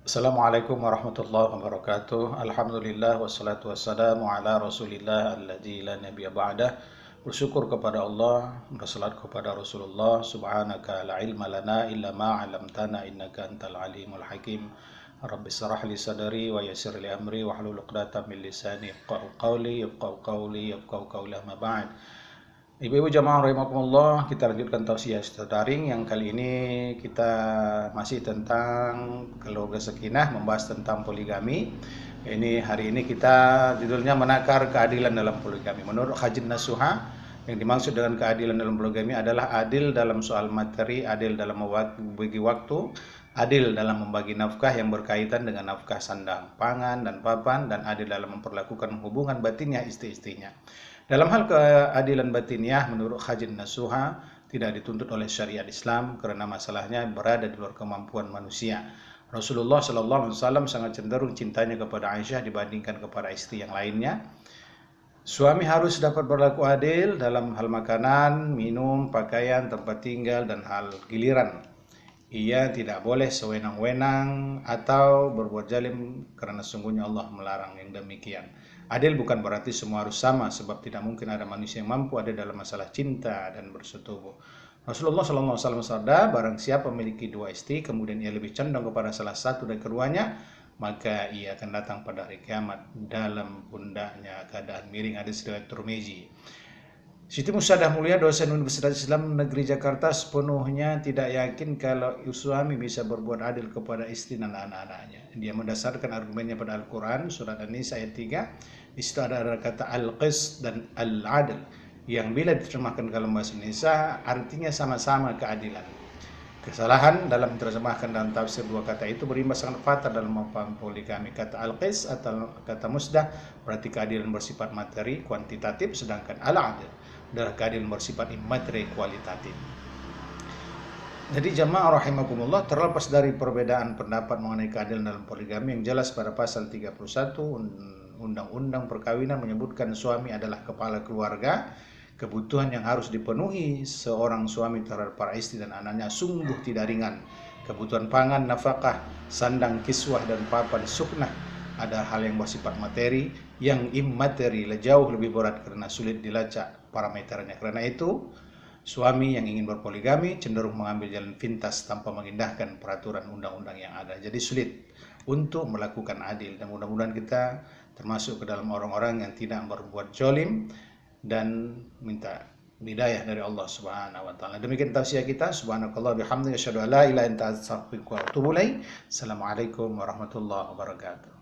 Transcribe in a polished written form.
Assalamualaikum warahmatullahi wabarakatuh. Alhamdulillah wassalatu wassalamu ala Rasulillah alladzi la nabiyya ba'dah. Bersyukur kepada Allah, bersalat kepada Rasulullah. Subhanaka la ilma lana illa ma 'allamtana innaka antal alimul hakim. Rabbi shrah li sadri wa yassir li amri wahlul 'uqdatam min lisani yafqahu qawli amma ba'd. Ibu-ibu jamaah rahimakumullah, kita lanjutkan tausiah daring yang kali ini kita masih tentang keluarga sakinah, membahas tentang poligami. Ini hari ini kita judulnya menakar keadilan dalam poligami. Menurut Hajin Nasuha, yang dimaksud dengan keadilan dalam poligami adalah adil dalam soal materi, adil dalam membagi waktu, adil dalam membagi nafkah yang berkaitan dengan nafkah sandang, pangan, dan papan, dan adil dalam memperlakukan hubungan batinnya istri-istrinya. Dalam hal keadilan batiniah, menurut Hajin Nasuha, tidak dituntut oleh syariat Islam karena masalahnya berada di luar kemampuan manusia. Rasulullah SAW sangat cenderung cintanya kepada Aisyah dibandingkan kepada istri yang lainnya. Suami harus dapat berlaku adil dalam hal makanan, minum, pakaian, tempat tinggal, dan hal giliran. Ia tidak boleh sewenang-wenang atau berbuat zalim karena sungguhnya Allah melarang yang demikian. Adil bukan berarti semua harus sama, sebab tidak mungkin ada manusia yang mampu adil dalam masalah cinta dan bersetubuh. Rasulullah SAW bersabda, barang siapa memiliki dua istri, kemudian ia lebih condong kepada salah satu dari keduanya, maka ia akan datang pada hari kiamat dalam pundaknya keadaan miring. Hadis riwayat Tirmizi. Siti Musadah Mulia, dosen Universitas Islam Negeri Jakarta, sepenuhnya tidak yakin kalau suami bisa berbuat adil kepada istri dan anak-anaknya. Dia mendasarkan argumennya pada Al-Quran, surat An-Nisa ayat 3. Di situ ada kata al-qis dan al-adil, yang bila diterjemahkan dalam bahasa Indonesia artinya sama-sama keadilan. Kesalahan dalam diterjemahkan dalam tafsir dua kata itu berimbas sangat fatal dalam memahami poligami. Kata al-qis atau kata musdah berarti keadilan bersifat materi kuantitatif, sedangkan al-adil adalah keadilan bersifat immateri kualitatif. Jadi jamaah rahimakumullah, terlepas dari perbedaan pendapat mengenai keadilan dalam poligami yang jelas pada pasal 31 Undang-Undang Perkawinan menyebutkan suami adalah kepala keluarga, kebutuhan yang harus dipenuhi seorang suami terhadap para istri dan anaknya sungguh tidak ringan. Kebutuhan pangan, nafkah, sandang, kiswah, dan papan suknah ada hal yang bersifat materi, yang immateri jauh lebih berat karena sulit dilacak parameternya. Karena itu, suami yang ingin berpoligami cenderung mengambil jalan pintas tanpa mengindahkan peraturan undang-undang yang ada. Jadi sulit untuk melakukan adil, dan mudah-mudahan kita termasuk ke dalam orang-orang yang tidak berbuat zalim dan minta hidayah dari Allah Subhanahu wa taala. Demikian tausiah kita. Subhanakallah bihamdika asyhadu an la ilaha illa anta astaghfiruka wa atubu ilaik. Assalamualaikum warahmatullahi wabarakatuh.